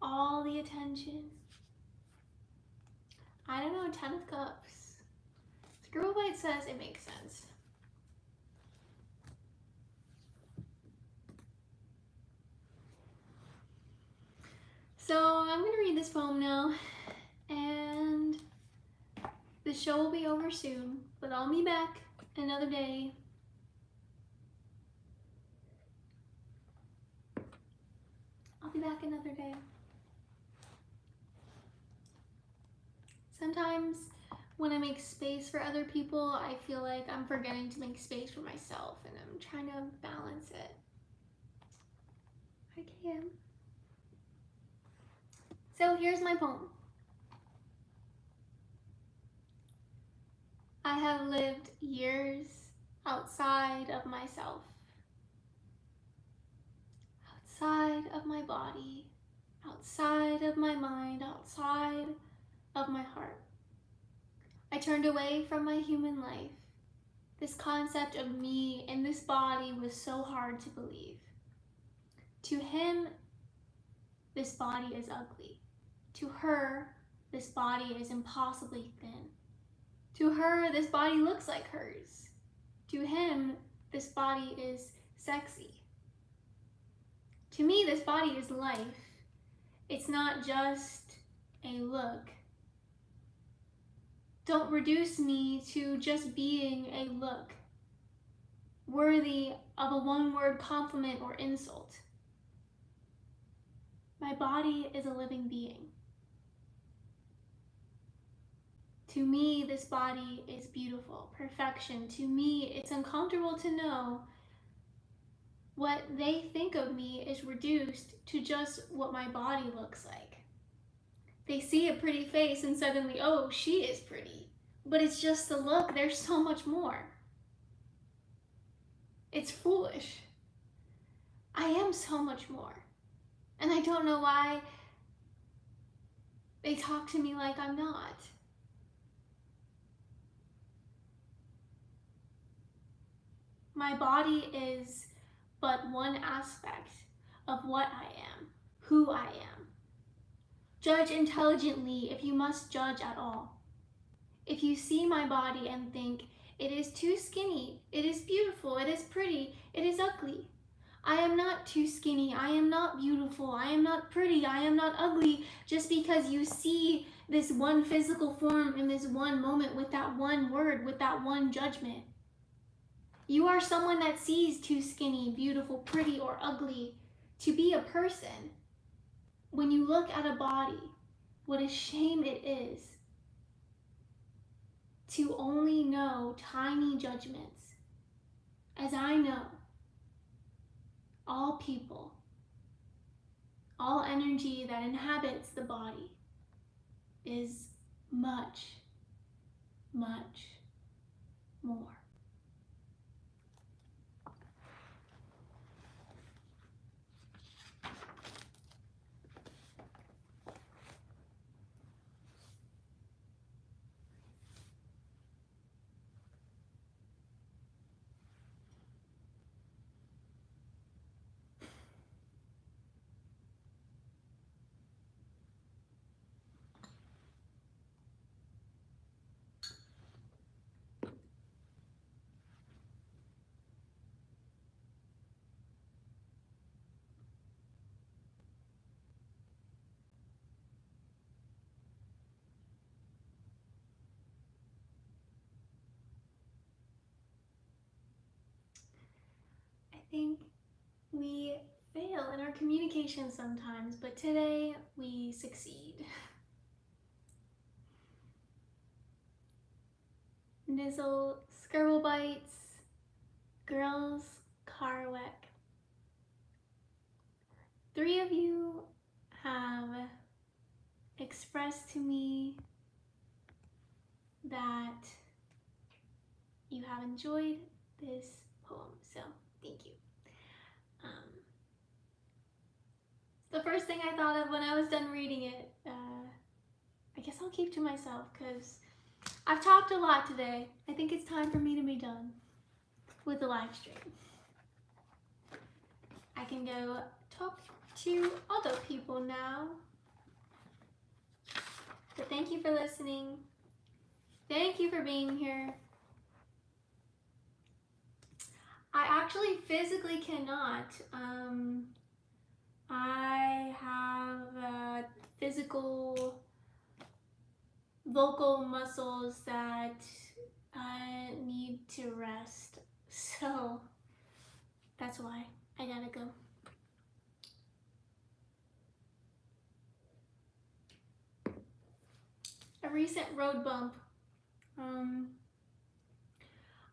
all the attention? I don't know, 10 of Cups. Scribble Bite says it makes sense. So I'm gonna read this poem now, and the show will be over soon, but I'll be back another day. I'll be back another day. Sometimes when I make space for other people, I feel like I'm forgetting to make space for myself, and I'm trying to balance it. I can. So here's my poem. I have lived years outside of myself, outside of my body, outside of my mind, outside of my heart. I turned away from my human life. This concept of me in this body was so hard to believe. To him, this body is ugly. To her, this body is impossibly thin. To her, this body looks like hers. To him, this body is sexy. To me, this body is life. It's not just a look. Don't reduce me to just being a look, worthy of a one-word compliment or insult. My body is a living being. To me, this body is beautiful, perfection. To me, it's uncomfortable to know what they think of me is reduced to just what my body looks like. They see a pretty face and suddenly, oh, she is pretty. But it's just the look, there's so much more. It's foolish. I am so much more. And I don't know why they talk to me like I'm not. My body is but one aspect of what I am, who I am. Judge intelligently if you must judge at all. If you see my body and think, it is too skinny, it is beautiful, it is pretty, it is ugly. I am not too skinny, I am not beautiful, I am not pretty, I am not ugly, just because you see this one physical form in this one moment with that one word, with that one judgment. You are someone that sees too skinny, beautiful, pretty, or ugly to be a person. When you look at a body, what a shame it is to only know tiny judgments. As I know, all people, all energy that inhabits the body is much, much more. I think we fail in our communication sometimes, but today we succeed. Nizzle, skirble bites, girls, car wreck. 3 of you have expressed to me that you have enjoyed this poem, so thank you. The first thing I thought of when I was done reading it, I guess I'll keep to myself because I've talked a lot today. I think it's time for me to be done with the live stream. I can go talk to other people now. But thank you for listening. Thank you for being here. I actually physically cannot. I have physical vocal muscles that need to rest. So that's why I gotta go. A recent road bump.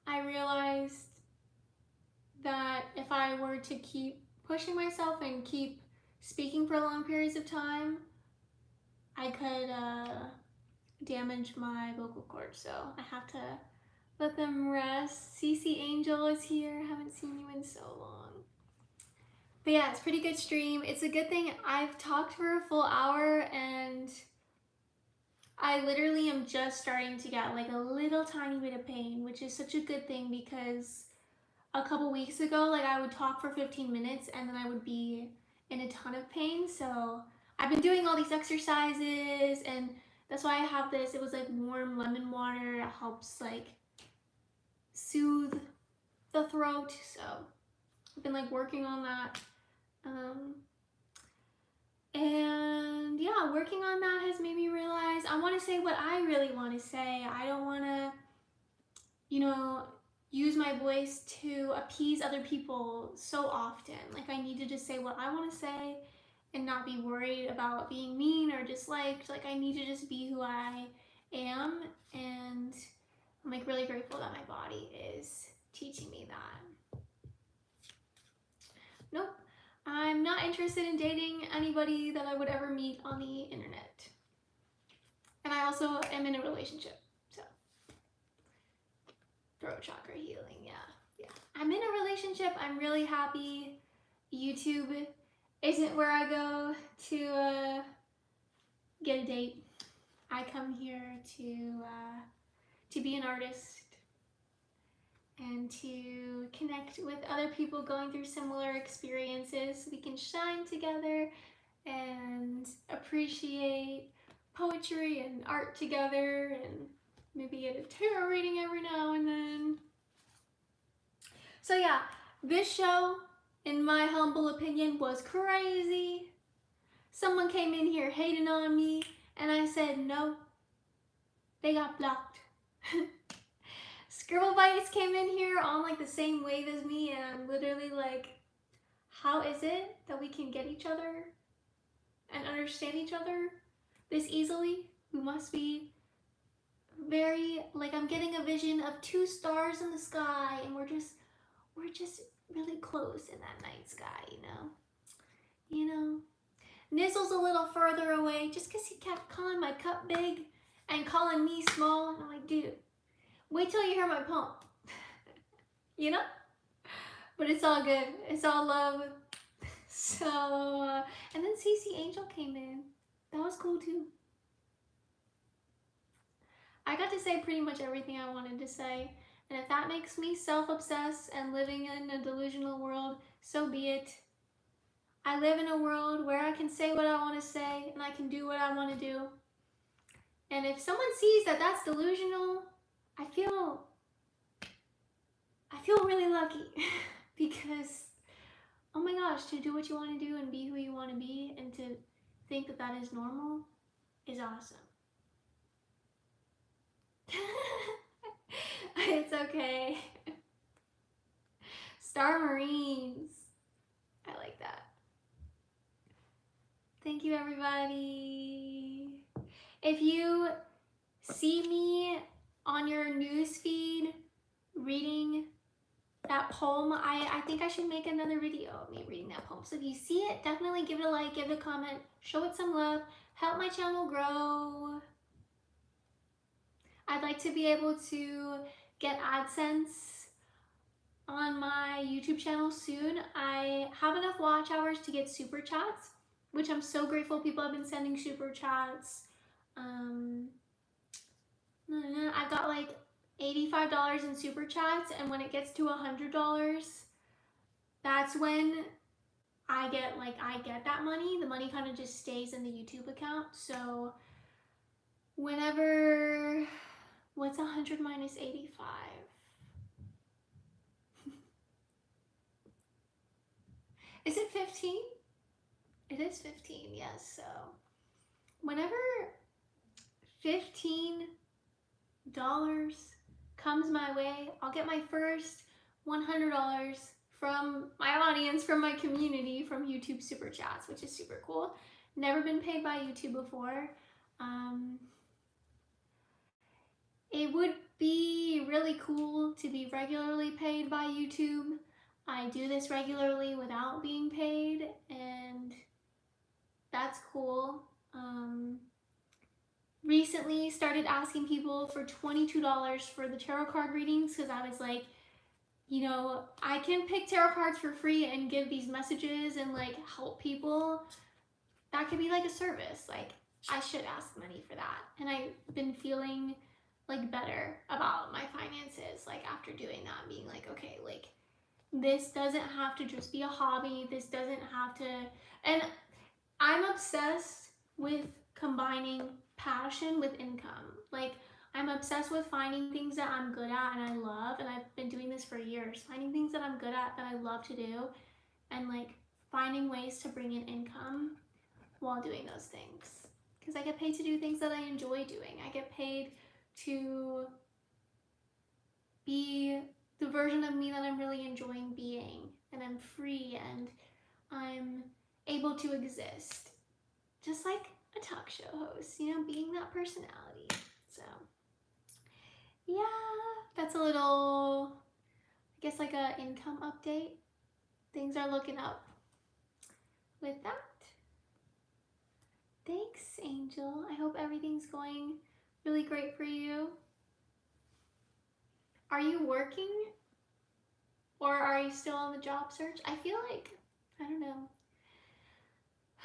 I realized that if I were to keep pushing myself and keep speaking for long periods of time, I could damage my vocal cords. So I have to let them rest. CC Angel is here. Haven't seen you in so long. But yeah, it's a pretty good stream. It's a good thing I've talked for a full hour and I literally am just starting to get like a little tiny bit of pain, which is such a good thing because a couple weeks ago, like I would talk for 15 minutes and then I would be in a ton of pain. So I've been doing all these exercises and that's why I have this. It was like warm lemon water. It helps like soothe the throat. So I've been like working on that. Um, and yeah, working on that has made me realize I want to say what I really want to say. I don't want to, you know, use my voice to appease other people so often. Like, I need to just say what I want to say and not be worried about being mean or disliked. Like, I need to just be who I am. And I'm like really grateful that my body is teaching me that. Nope. I'm not interested in dating anybody that I would ever meet on the internet. And I also am in a relationship. So, throat chakra healing, yeah. Yeah. I'm in a relationship. I'm really happy. YouTube isn't where I go to get a date. I come here to be an artist and to connect with other people going through similar experiences so we can shine together and appreciate poetry and art together and maybe get a tarot reading every now and then. So yeah, this show, in my humble opinion, was crazy. Someone came in here hating on me and I said no. They got blocked. Scribble Bites came in here on like the same wave as me and I'm literally like, how is it that we can get each other and understand each other this easily? We must be very, like, I'm getting a vision of 2 stars in the sky and we're just really close in that night sky, you know. Nizzle's a little further away just because he kept calling my cup big and calling me small, and I'm like, dude, wait till you hear my poem. You know? But it's all good. It's all love. So, and then CC Angel came in. That was cool too. I got to say pretty much everything I wanted to say. And if that makes me self-obsessed and living in a delusional world, so be it. I live in a world where I can say what I want to say and I can do what I want to do. And if someone sees that that's delusional, I feel really lucky because, oh my gosh, to do what you want to do and be who you want to be and to think that that is normal is awesome. It's okay. Star Marines. I like that. Thank you, everybody. If you see me on your news feed reading that poem, I think I should make another video of me reading that poem. So if you see it, definitely give it a like, give it a comment, show it some love, help my channel grow. I'd like to be able to get AdSense on my YouTube channel soon. I have enough watch hours to get super chats, which I'm so grateful people have been sending super chats. I've got like $85 in super chats, and when it gets to $100, that's when I get that money. The money kind of just stays in the YouTube account. So whenever, what's 100 minus 85? Is it 15? It is 15, yes. So whenever $15 comes my way, I'll get my first $100 from my audience, from my community, from YouTube Super Chats, which is super cool. Never been paid by YouTube before. It would be really cool to be regularly paid by YouTube. I do this regularly without being paid, and that's cool. Recently started asking people for $22 for the tarot card readings because I was like, you know, I can pick tarot cards for free and give these messages and like help people. That could be like a service. Like, I should ask money for that. And I've been feeling like better about my finances, like after doing that, being like, okay, like this doesn't have to just be a hobby. This doesn't have to, and I'm obsessed with combining passion with income. Like, I'm obsessed with finding things that I'm good at and I love, and I've been doing this for years, finding things that I'm good at that I love to do and like finding ways to bring in income while doing those things. Because I get paid to do things that I enjoy doing. I get paid to be the version of me that I'm really enjoying being. And I'm free and I'm able to exist. Just like a talk show host, you know, being that personality. So, yeah, that's a little, I guess, like a income update. Things are looking up with that. Thanks, Angel. I hope everything's going really great for you. Are you working? Or are you still on the job search? I feel like, I don't know.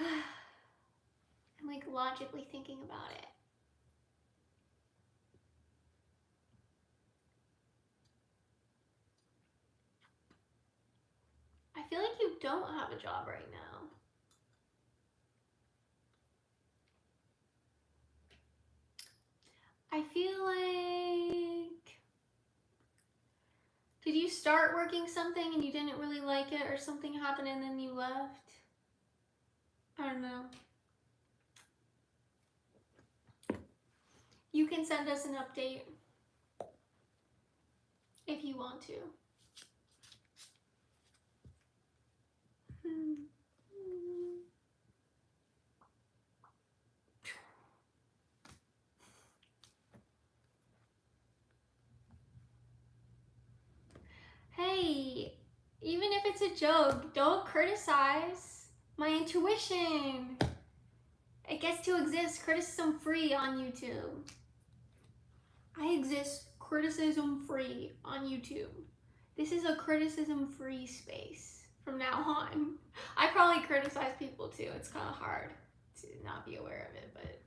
I'm like logically thinking about it. I feel like you don't have a job right now. I feel like, did you start working something and you didn't really like it, or something happened and then you left? I don't know. You can send us an update if you want to. Hey, even if it's a joke, don't criticize my intuition. It gets to exist criticism free on YouTube. I exist criticism free on YouTube. This is a criticism free space from now on. I probably criticize people too. It's kind of hard to not be aware of it, but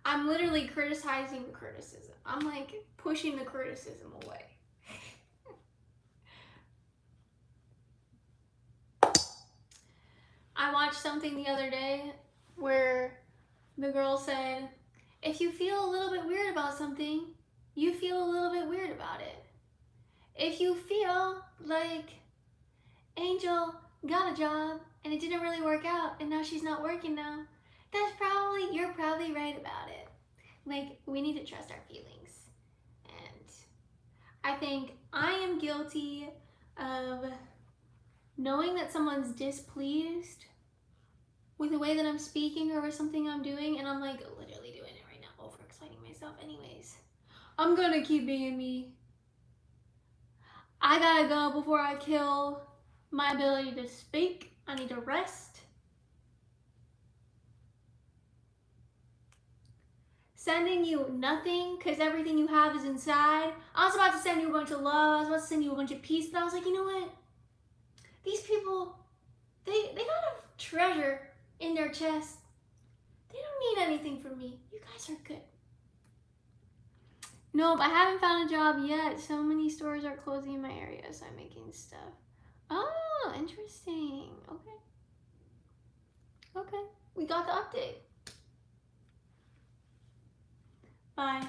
I'm literally criticizing the criticism. I'm like pushing the criticism away. I watched something the other day where the girl said, if you feel a little bit weird about something, you feel a little bit weird about it. If you feel like Angel got a job and it didn't really work out and now she's not working now, you're probably right about it. Like, we need to trust our feelings. And I think I am guilty of knowing that someone's displeased with the way that I'm speaking or with something I'm doing, and I'm like literally doing it right now, overexplaining myself anyways. I'm gonna keep being me. I gotta go before I kill my ability to speak. I need to rest. Sending you nothing because everything you have is inside. I was about to send you a bunch of love. I was about to send you a bunch of peace, but I was like, you know what? These people, they got a treasure in their chest. They don't need anything from me. You guys are good. Nope, I haven't found a job yet. So many stores are closing in my area, so I'm making stuff. Oh, interesting. Okay. Okay, we got the update. Bye.